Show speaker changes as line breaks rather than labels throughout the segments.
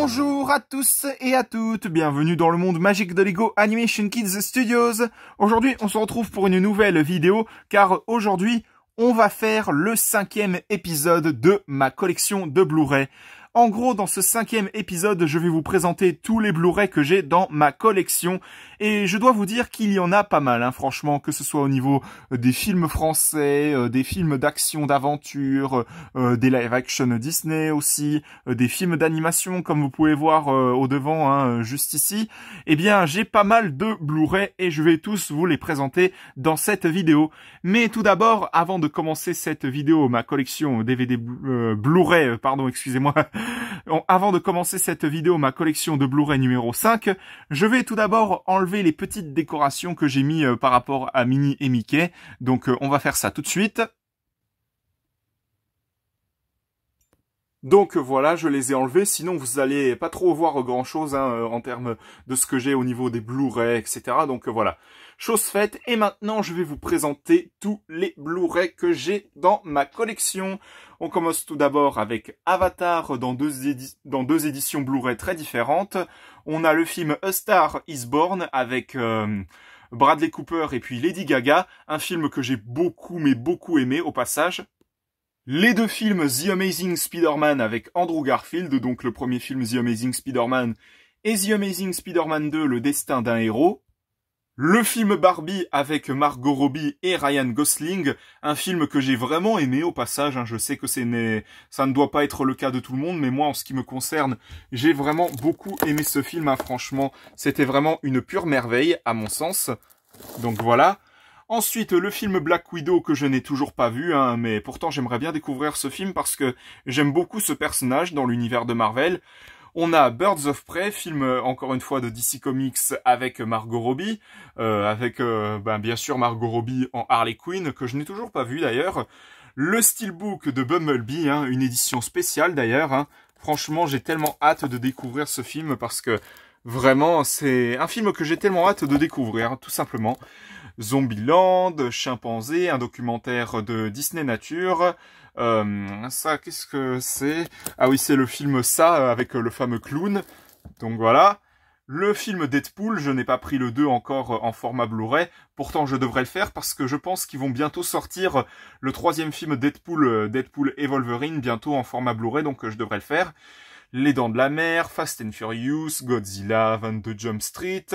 Bonjour à tous et à toutes, bienvenue dans le monde magique de Lego Animation Kids Studios. Aujourd'hui, on se retrouve pour une nouvelle vidéo, car aujourd'hui, on va faire le 5e épisode de ma collection de Blu-ray. En gros, dans ce 5e épisode, je vais vous présenter tous les Blu-ray que j'ai dans ma collection. Et je dois vous dire qu'il y en a pas mal, hein, franchement, que ce soit au niveau des films français, des films d'action, d'aventure, des live-action Disney aussi, des films d'animation, comme vous pouvez voir au devant, hein, juste ici. Eh bien, j'ai pas mal de Blu-ray et je vais tous vous les présenter dans cette vidéo. Mais tout d'abord, avant de commencer cette vidéo, ma collection DVD Blu-ray, pardon, excusez-moi, avant de commencer cette vidéo, ma collection de Blu-ray numéro 5, je vais tout d'abord enlever les petites décorations que j'ai mis par rapport à Minnie et Mickey. Donc on va faire ça tout de suite. Donc voilà, je les ai enlevés, sinon vous allez pas trop voir grand chose en termes de ce que j'ai au niveau des Blu-ray, etc. Donc voilà, chose faite, et maintenant je vais vous présenter tous les Blu-ray que j'ai dans ma collection. On commence tout d'abord avec Avatar dans deux éditions Blu-ray très différentes. On a le film A Star is Born avec Bradley Cooper et puis Lady Gaga, un film que j'ai beaucoup aimé au passage. Les deux films The Amazing Spider-Man avec Andrew Garfield, donc le premier film The Amazing Spider-Man et The Amazing Spider-Man 2, Le Destin d'un héros. Le film Barbie avec Margot Robbie et Ryan Gosling, un film que j'ai vraiment aimé au passage, hein. Je sais que ça ne doit pas être le cas de tout le monde, mais moi en ce qui me concerne, j'ai vraiment beaucoup aimé ce film, hein. Franchement, c'était vraiment une pure merveille à mon sens. Donc voilà. Ensuite, le film Black Widow que je n'ai toujours pas vu, hein, mais pourtant j'aimerais bien découvrir ce film parce que j'aime beaucoup ce personnage dans l'univers de Marvel. On a Birds of Prey, film encore une fois de DC Comics avec Margot Robbie, bien sûr Margot Robbie en Harley Quinn, que je n'ai toujours pas vu d'ailleurs. Le Steelbook de Bumblebee, hein, une édition spéciale d'ailleurs. Hein. Franchement, j'ai tellement hâte de découvrir ce film parce que vraiment, c'est un film que j'ai tellement hâte de découvrir, tout simplement. Zombieland, Chimpanzé, un documentaire de Disney Nature. Ça, qu'est-ce que c'est? Ah oui, c'est le film Ça, avec le fameux clown. Donc voilà. Le film Deadpool, je n'ai pas pris le 2 encore en format Blu-ray. Pourtant, je devrais le faire parce que je pense qu'ils vont bientôt sortir le 3e film Deadpool, Deadpool et Wolverine, bientôt en format Blu-ray, donc je devrais le faire. Les Dents de la Mer, Fast and Furious, Godzilla, 22 Jump Street,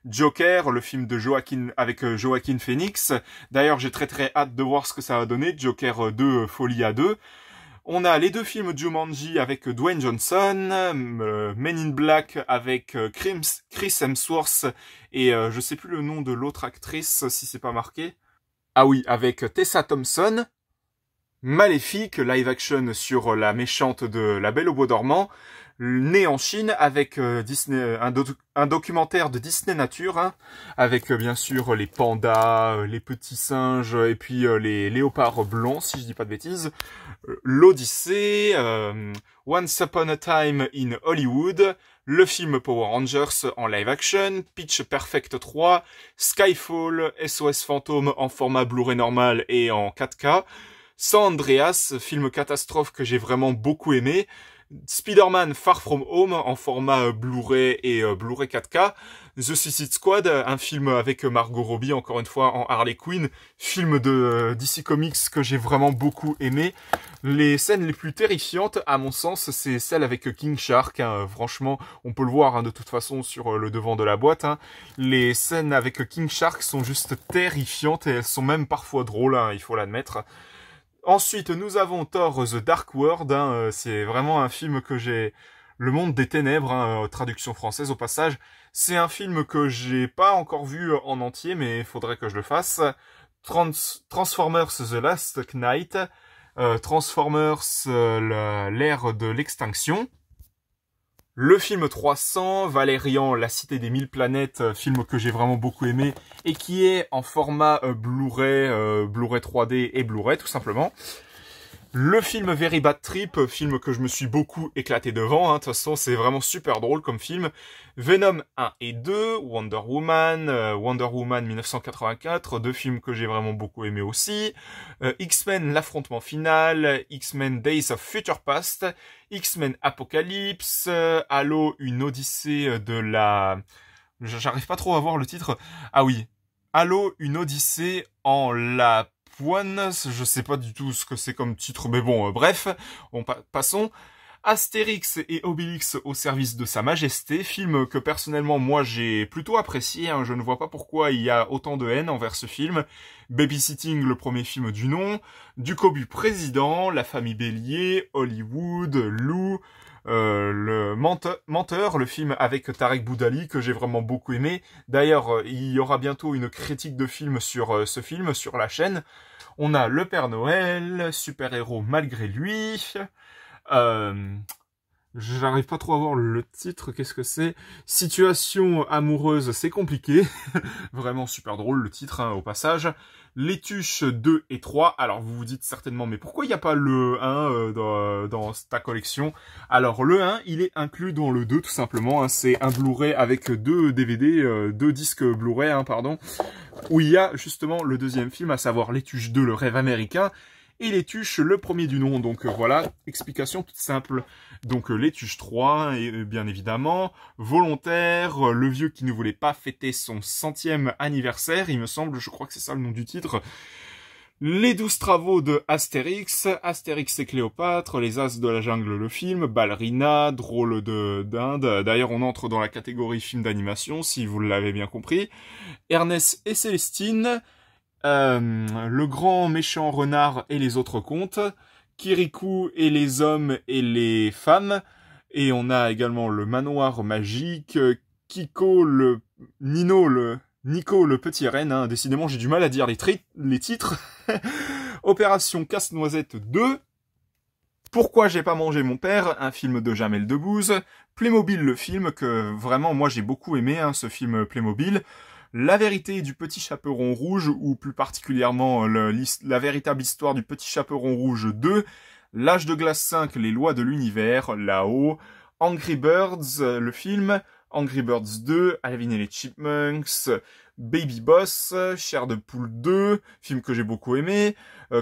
Joker, le film de Joaquin Phoenix. D'ailleurs, j'ai très hâte de voir ce que ça va donner, Joker 2, Folie à 2. On a les deux films Jumanji avec Dwayne Johnson, Men in Black avec Chris Hemsworth et je sais plus le nom de l'autre actrice si c'est pas marqué. Ah oui, avec Tessa Thompson. Maléfique, live action sur la méchante de La Belle au Bois dormant, né en Chine avec Disney, un documentaire de Disney Nature, hein, avec bien sûr les pandas, les petits singes et puis les léopards blancs, si je dis pas de bêtises. L'Odyssée, Once Upon a Time in Hollywood, le film Power Rangers en live action, Pitch Perfect 3, Skyfall, SOS Fantôme en format Blu-ray normal et en 4K, San Andreas, film catastrophe que j'ai vraiment beaucoup aimé, Spider-Man Far From Home en format Blu-ray et Blu-ray 4K, The Suicide Squad, un film avec Margot Robbie, encore une fois en Harley Quinn, film de DC Comics que j'ai vraiment beaucoup aimé. Les scènes les plus terrifiantes, à mon sens, c'est celles avec King Shark, hein. Franchement, on peut le voir hein, de toute façon sur le devant de la boîte. Hein. Les scènes avec King Shark sont juste terrifiantes et elles sont même parfois drôles, hein, il faut l'admettre. Ensuite, nous avons Thor The Dark World, hein, c'est vraiment un film que j'ai... Le Monde des Ténèbres, hein, traduction française au passage. C'est un film que j'ai pas encore vu en entier, mais il faudrait que je le fasse. Transformers The Last Knight, Transformers l'ère de l'extinction. Le film 300, Valérian, La Cité des Mille Planètes, film que j'ai vraiment beaucoup aimé et qui est en format Blu-ray, Blu-ray 3D et Blu-ray tout simplement. Le film Very Bad Trip, film que je me suis beaucoup éclaté devant, de toute façon c'est vraiment super drôle comme film. Venom 1 et 2, Wonder Woman 1984, deux films que j'ai vraiment beaucoup aimé aussi. X-Men l'affrontement final, X-Men Days of Future Past, X-Men Apocalypse, Halo une odyssée de la... J'arrive pas trop à voir le titre. Ah oui, Halo une odyssée en la... je sais pas du tout ce que c'est comme titre, mais bon, bref, passons. Astérix et Obélix au service de sa majesté, film que personnellement moi j'ai plutôt apprécié, je ne vois pas pourquoi il y a autant de haine envers ce film. Babysitting, le premier film du nom, Du Cobu président, La famille Bélier, Hollywood, Lou, le menteur, le film avec Tarek Boudali que j'ai vraiment beaucoup aimé. D'ailleurs, il y aura bientôt une critique de film sur ce film sur la chaîne. On a Le Père Noël, super-héros malgré lui. J'arrive pas trop à voir le titre, qu'est-ce que c'est? Situation amoureuse, c'est compliqué. Vraiment super drôle le titre, au passage. Les Tuches 2 et 3. Alors vous vous dites certainement, mais pourquoi il n'y a pas le 1 dans ta collection? Alors le 1, il est inclus dans le 2 tout simplement. C'est un Blu-ray avec deux DVD, deux disques Blu-ray, pardon, où il y a justement le deuxième film, à savoir Les Tuches 2, le rêve américain, et Les Tuches, le premier du nom. Donc voilà, explication toute simple. Donc Les Tuches 3, et bien évidemment, Volontaire, le vieux qui ne voulait pas fêter son 100e anniversaire, il me semble, je crois que c'est ça le nom du titre. Les 12 travaux de Astérix, Astérix et Cléopâtre, Les As de la jungle, le film, Ballerina, Drôle d'Inde. D'ailleurs, on entre dans la catégorie film d'animation, si vous l'avez bien compris. Ernest et Célestine, Le grand méchant renard et les autres contes, Kirikou et les hommes et les femmes, et on a également le manoir magique, Nico le petit renne, décidément j'ai du mal à dire les titres, Opération Casse-Noisette 2, Pourquoi j'ai pas mangé mon père, un film de Jamel Debbouze, Playmobil le film, que vraiment moi j'ai beaucoup aimé, ce film Playmobil, La vérité du petit chaperon rouge, ou plus particulièrement la véritable histoire du petit chaperon rouge 2, L'âge de glace 5, les lois de l'univers, là-haut, Angry Birds, le film, Angry Birds 2, Alvin et les Chipmunks, Baby Boss, Chair de poule 2, film que j'ai beaucoup aimé,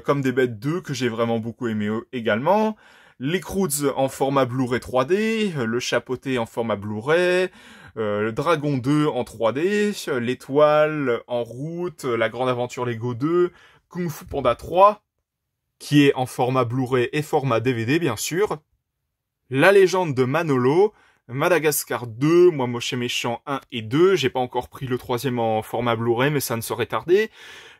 Comme des bêtes 2, que j'ai vraiment beaucoup aimé également, Les Croods en format Blu-ray 3D, Le Chapeauté en format Blu-ray, le Dragon 2 en 3D, L'Étoile en route, La Grande Aventure Lego 2, Kung Fu Panda 3, qui est en format Blu-ray et format DVD bien sûr, La Légende de Manolo, Madagascar 2, Moi Moche et Méchant 1 et 2, j'ai pas encore pris le troisième en format Blu-ray mais ça ne saurait tarder,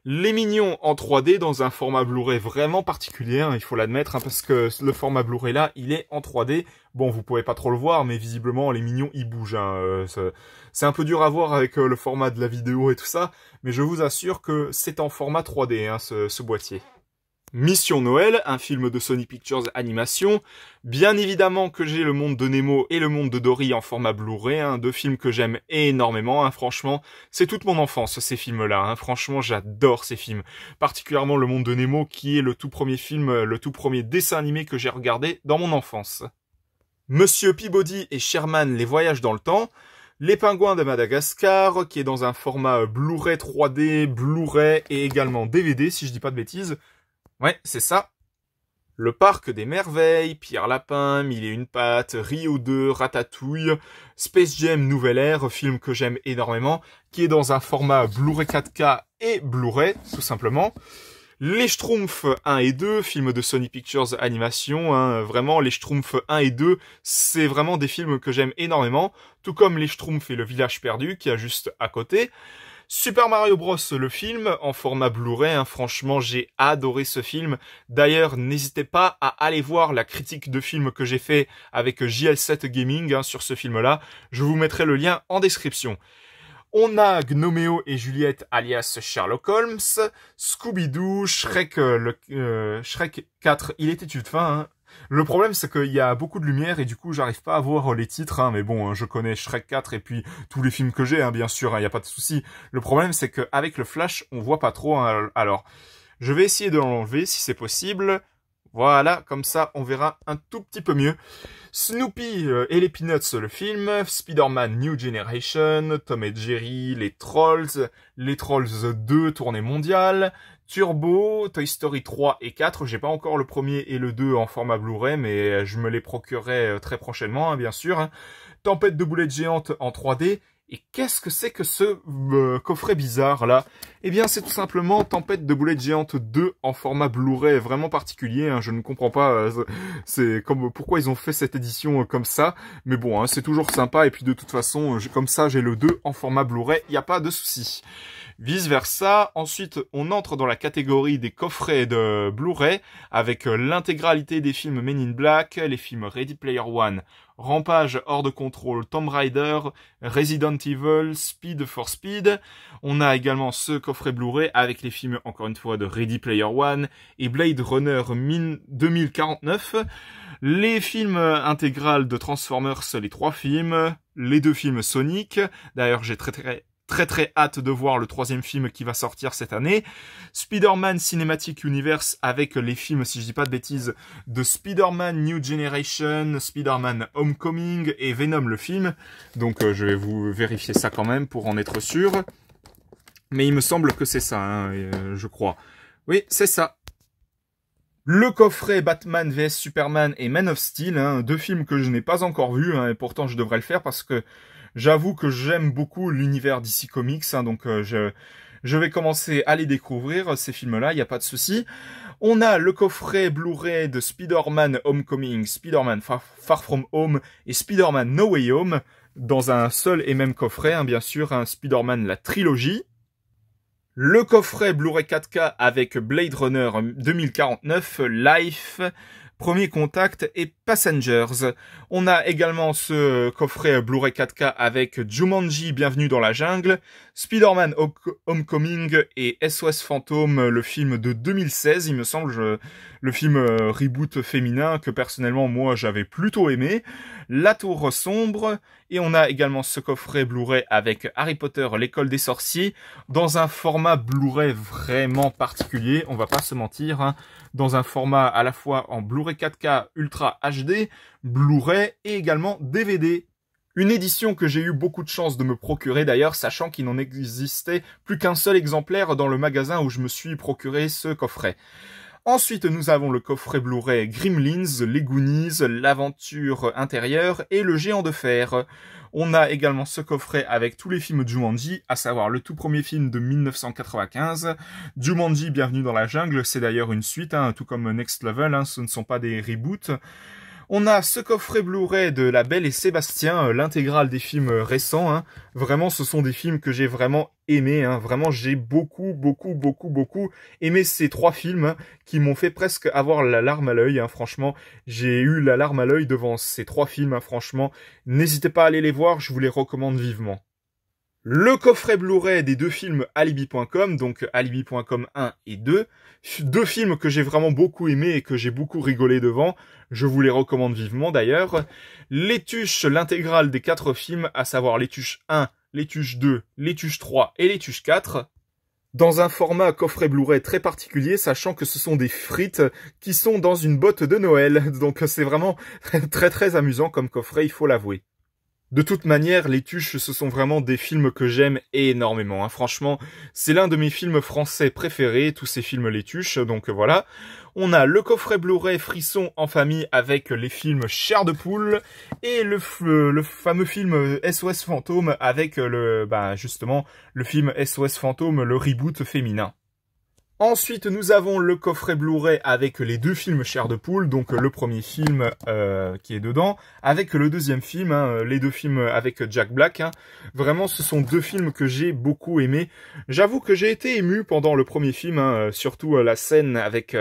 Les Mignons en 3D dans un format Blu-ray vraiment particulier, il faut l'admettre, parce que le format Blu-ray là, il est en 3D. Bon, vous pouvez pas trop le voir, mais visiblement les Mignons ils bougent. C'est un peu dur à voir avec le format de la vidéo et tout ça, mais je vous assure que c'est en format 3D ce boîtier. Mission Noël, un film de Sony Pictures Animation. Bien évidemment que j'ai Le Monde de Nemo et Le Monde de Dory en format Blu-ray, deux films que j'aime énormément, franchement. C'est toute mon enfance, ces films-là, franchement, j'adore ces films. Particulièrement Le Monde de Nemo, qui est le tout premier film, le tout premier dessin animé que j'ai regardé dans mon enfance. Monsieur Peabody et Sherman, Les Voyages dans le Temps. Les Pingouins de Madagascar, qui est dans un format Blu-ray 3D, Blu-ray et également DVD, si je dis pas de bêtises. Ouais, c'est ça. Le Parc des Merveilles, Pierre Lapin, Mille et une pattes, Rio 2, Ratatouille, Space Jam Nouvelle Ère, film que j'aime énormément, qui est dans un format Blu-ray 4K et Blu-ray, tout simplement. Les Schtroumpfs 1 et 2, film de Sony Pictures Animation, vraiment, les Schtroumpfs 1 et 2, c'est vraiment des films que j'aime énormément, tout comme les Schtroumpfs et le Village Perdu, qui est juste à côté. Super Mario Bros, le film, en format Blu-ray, franchement, j'ai adoré ce film. D'ailleurs, n'hésitez pas à aller voir la critique de film que j'ai fait avec JL7 Gaming sur ce film-là. Je vous mettrai le lien en description. On a Gnoméo et Juliette alias Sherlock Holmes, Scooby-Doo, Shrek 4, Il était une fin. Le problème, c'est qu'il y a beaucoup de lumière et du coup, j'arrive pas à voir les titres, mais bon, je connais Shrek 4 et puis tous les films que j'ai, bien sûr, il n'y a pas de souci. Le problème, c'est qu'avec le flash, on voit pas trop, alors, je vais essayer de l'enlever si c'est possible. Voilà, comme ça, on verra un tout petit peu mieux. Snoopy et les Peanuts, le film, Spider-Man New Generation, Tom et Jerry, les Trolls 2, tournée mondiale, Turbo, Toy Story 3 et 4, j'ai pas encore le premier et le 2 en format Blu-ray, mais je me les procurerai très prochainement, hein, bien sûr. Hein. Tempête de boulettes géantes en 3D. Et qu'est-ce que c'est que ce coffret bizarre là? Eh bien c'est tout simplement Tempête de boulettes géantes 2 en format Blu-ray vraiment particulier, hein, je ne comprends pas c'est comme pourquoi ils ont fait cette édition comme ça, mais bon hein, c'est toujours sympa et puis de toute façon comme ça j'ai le 2 en format Blu-ray, il n'y a pas de souci. Vice versa, ensuite on entre dans la catégorie des coffrets de Blu-ray avec l'intégralité des films Men in Black, les films Ready Player One, Rampage, Hors de contrôle, Tomb Raider, Resident Evil, Speed for Speed. On a également ce coffret Blu-ray avec les films, encore une fois, de Ready Player One et Blade Runner 2049. Les films intégrales de Transformers, les 3 films. Les 2 films Sonic. D'ailleurs, j'ai très hâte de voir le 3e film qui va sortir cette année. Spider-Man Cinematic Universe avec les films, si je dis pas de bêtises, de Spider-Man New Generation, Spider-Man Homecoming et Venom le film. Donc je vais vous vérifier ça quand même pour en être sûr. Mais il me semble que c'est ça, hein, je crois. Oui, c'est ça. Le coffret Batman vs Superman et Man of Steel, hein, 2 films que je n'ai pas encore vus, hein, et pourtant je devrais le faire parce que j'avoue que j'aime beaucoup l'univers DC Comics, hein, donc je vais commencer à les découvrir, ces films-là, il n'y a pas de souci. On a le coffret Blu-ray de Spider-Man Homecoming, Spider-Man Far From Home et Spider-Man No Way Home, dans un seul et même coffret, hein, bien sûr, hein, Spider-Man la trilogie. Le coffret Blu-ray 4K avec Blade Runner 2049, Life, Premier Contact et Passengers. On a également ce coffret Blu-ray 4K avec Jumanji, Bienvenue dans la jungle, Spider-Man Homecoming et SOS Fantôme, le film de 2016, il me semble, le film reboot féminin que personnellement moi j'avais plutôt aimé. La Tour sombre, et on a également ce coffret Blu-ray avec Harry Potter, l'école des sorciers, dans un format Blu-ray vraiment particulier, on va pas se mentir, hein, dans un format à la fois en Blu-ray 4K Ultra HD, Blu-ray et également DVD. Une édition que j'ai eu beaucoup de chance de me procurer d'ailleurs, sachant qu'il n'en existait plus qu'un seul exemplaire dans le magasin où je me suis procuré ce coffret. Ensuite, nous avons le coffret Blu-ray Gremlins, les Goonies, l'aventure intérieure et le géant de fer. On a également ce coffret avec tous les films Jumanji, à savoir le tout premier film de 1995, Jumanji Bienvenue dans la jungle, c'est d'ailleurs une suite, hein, tout comme Next Level, hein, ce ne sont pas des reboots. On a ce coffret Blu-ray de La Belle et Sébastien, l'intégrale des films récents. Hein. Vraiment, ce sont des films que j'ai vraiment aimés. Hein. Vraiment, j'ai beaucoup aimé ces 3 films hein, qui m'ont fait presque avoir la larme à l'œil. Hein. Franchement, j'ai eu la larme à l'œil devant ces 3 films. Hein. Franchement, n'hésitez pas à aller les voir, je vous les recommande vivement. Le coffret Blu-ray des 2 films Alibi.com, donc Alibi.com 1 et 2. 2 films que j'ai vraiment beaucoup aimés et que j'ai beaucoup rigolé devant. Je vous les recommande vivement d'ailleurs. L'étuche, l'intégrale des 4 films, à savoir l'étuche 1, l'étuche 2, l'étuche 3 et l'étuche 4. Dans un format coffret Blu-ray très particulier, sachant que ce sont des frites qui sont dans une botte de Noël. Donc c'est vraiment très amusant comme coffret, il faut l'avouer. De toute manière, Les Tuches, ce sont vraiment des films que j'aime énormément. Hein. Franchement, c'est l'un de mes films français préférés, tous ces films Les Tuches, donc voilà. On a le coffret Blu-ray Frisson en famille avec les films Chair de poule et le fameux film SOS Fantôme avec justement, le film SOS Fantôme, le reboot féminin. Ensuite, nous avons le coffret Blu-ray avec les 2 films Chair de poule, donc le premier film qui est dedans, avec le deuxième film, hein, les 2 films avec Jack Black. Hein. Vraiment, ce sont 2 films que j'ai beaucoup aimés. J'avoue que j'ai été ému pendant le premier film, hein, surtout la scène avec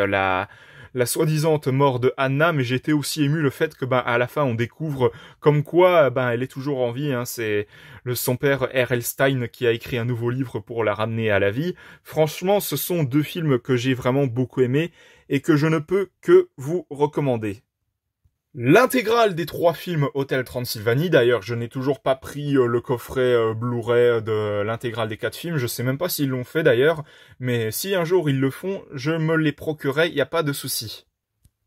la soi-disant mort de Anna, mais j'ai été aussi ému le fait que à la fin on découvre comme quoi elle est toujours en vie. Hein, c'est son père R.L. Stein qui a écrit un nouveau livre pour la ramener à la vie. Franchement, ce sont 2 films que j'ai vraiment beaucoup aimés et que je ne peux que vous recommander. L'intégrale des 3 films Hôtel Transylvanie, d'ailleurs je n'ai toujours pas pris le coffret Blu-ray de l'intégrale des 4 films, je sais même pas s'ils l'ont fait d'ailleurs, mais si un jour ils le font, je me les procurerai, il n'y a pas de souci.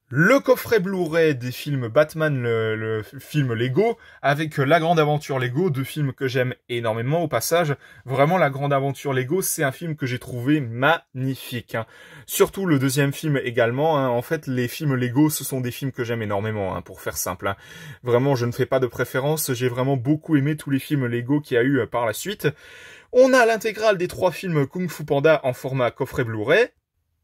Le coffret Blu-ray des films Batman, le film Lego, avec La Grande Aventure Lego, deux films que j'aime énormément au passage. Vraiment, La Grande Aventure Lego, c'est un film que j'ai trouvé magnifique, hein. Surtout le deuxième film également, hein. En fait, les films Lego, ce sont des films que j'aime énormément, hein, pour faire simple, hein. Vraiment, je ne fais pas de préférence, j'ai vraiment beaucoup aimé tous les films Lego qu'il y a eu par la suite. On a l'intégrale des 3 films Kung Fu Panda en format coffret Blu-ray.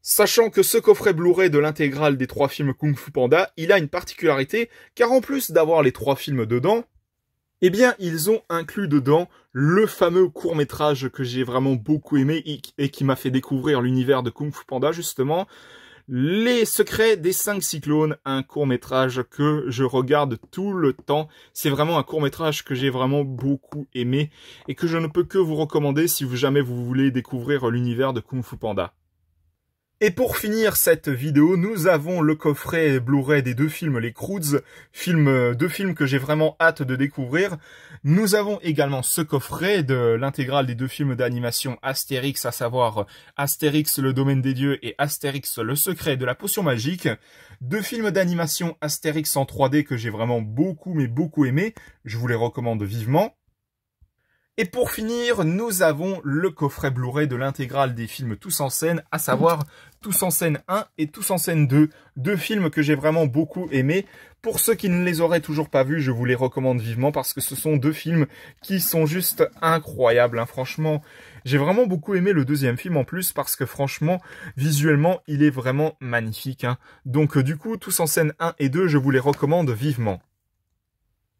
Sachant que ce coffret Blu-ray de l'intégrale des 3 films Kung Fu Panda, il a une particularité, car en plus d'avoir les 3 films dedans, eh bien, ils ont inclus dedans le fameux court-métrage que j'ai vraiment beaucoup aimé et qui m'a fait découvrir l'univers de Kung Fu Panda, justement. Les secrets des 5 cyclones, un court-métrage que je regarde tout le temps. C'est vraiment un court-métrage que j'ai vraiment beaucoup aimé et que je ne peux que vous recommander si jamais vous voulez découvrir l'univers de Kung Fu Panda. Et pour finir cette vidéo, nous avons le coffret Blu-ray des 2 films Les Croods, deux films que j'ai vraiment hâte de découvrir. Nous avons également ce coffret de l'intégrale des 2 films d'animation Astérix, à savoir Astérix le domaine des dieux et Astérix le secret de la potion magique. 2 films d'animation Astérix en 3D que j'ai vraiment beaucoup aimé. Je vous les recommande vivement. Et pour finir, nous avons le coffret Blu-ray de l'intégrale des films Tous en scène, à savoir Tous en scène 1 et Tous en scène 2. 2 films que j'ai vraiment beaucoup aimés. Pour ceux qui ne les auraient toujours pas vus, je vous les recommande vivement parce que ce sont 2 films qui sont juste incroyables, hein. Franchement, j'ai vraiment beaucoup aimé le deuxième film en plus parce que franchement, visuellement, il est vraiment magnifique, hein. Donc du coup, Tous en scène 1 et 2, je vous les recommande vivement.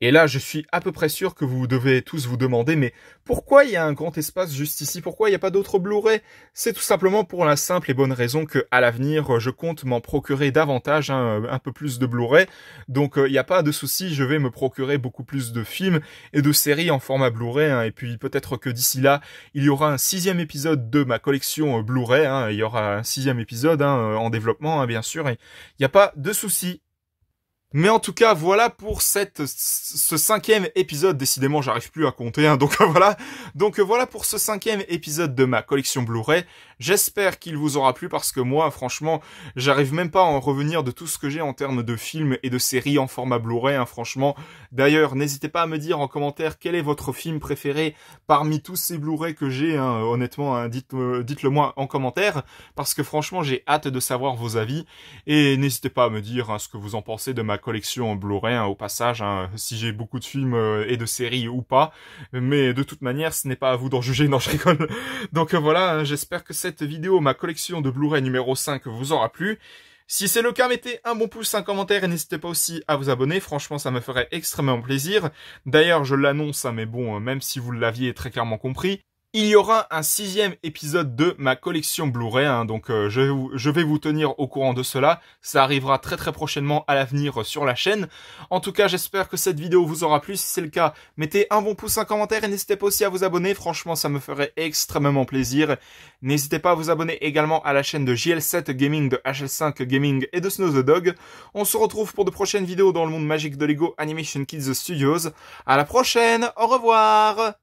Et là, je suis à peu près sûr que vous devez tous vous demander, mais pourquoi il y a un grand espace juste ici? Pourquoi il n'y a pas d'autres Blu-ray? C'est tout simplement pour la simple et bonne raison que, à l'avenir, je compte m'en procurer davantage, hein, un peu plus de Blu-ray. Donc, il n'y a pas de souci, je vais me procurer beaucoup plus de films et de séries en format Blu-ray, hein. Et puis, peut-être que d'ici là, il y aura un 6e épisode de ma collection Blu-ray, hein. Il y aura un 6e épisode, hein, en développement, hein, bien sûr. Et il n'y a pas de souci. Mais en tout cas, voilà pour ce 5e épisode. Décidément, j'arrive plus à compter, hein, donc voilà. Donc voilà pour ce 5e épisode de ma collection Blu-ray. J'espère qu'il vous aura plu parce que moi, franchement, j'arrive même pas à en revenir de tout ce que j'ai en termes de films et de séries en format Blu-ray, hein, franchement. D'ailleurs, n'hésitez pas à me dire en commentaire quel est votre film préféré parmi tous ces Blu-ray que j'ai, hein, honnêtement, hein, dites-le moi en commentaire parce que franchement, j'ai hâte de savoir vos avis et n'hésitez pas à me dire, hein, ce que vous en pensez de ma collection Blu-ray, hein, au passage, hein, si j'ai beaucoup de films et de séries ou pas, mais de toute manière ce n'est pas à vous d'en juger, non je rigole. Donc voilà, hein, j'espère que cette vidéo, ma collection de Blu-ray numéro 5 vous aura plu. Si c'est le cas, mettez un bon pouce, un commentaire et n'hésitez pas aussi à vous abonner, franchement ça me ferait extrêmement plaisir. D'ailleurs je l'annonce, hein, mais bon, même si vous l'aviez très clairement compris, il y aura un 6e épisode de ma collection Blu-ray, hein, donc je vais vous tenir au courant de cela. Ça arrivera très prochainement à l'avenir sur la chaîne. En tout cas, j'espère que cette vidéo vous aura plu. Si c'est le cas, mettez un bon pouce, un commentaire et n'hésitez pas aussi à vous abonner. Franchement, ça me ferait extrêmement plaisir. N'hésitez pas à vous abonner également à la chaîne de JL7 Gaming, de HL5 Gaming et de Snow the Dog. On se retrouve pour de prochaines vidéos dans le monde magique de Lego Animation Kids Studios. À la prochaine, au revoir!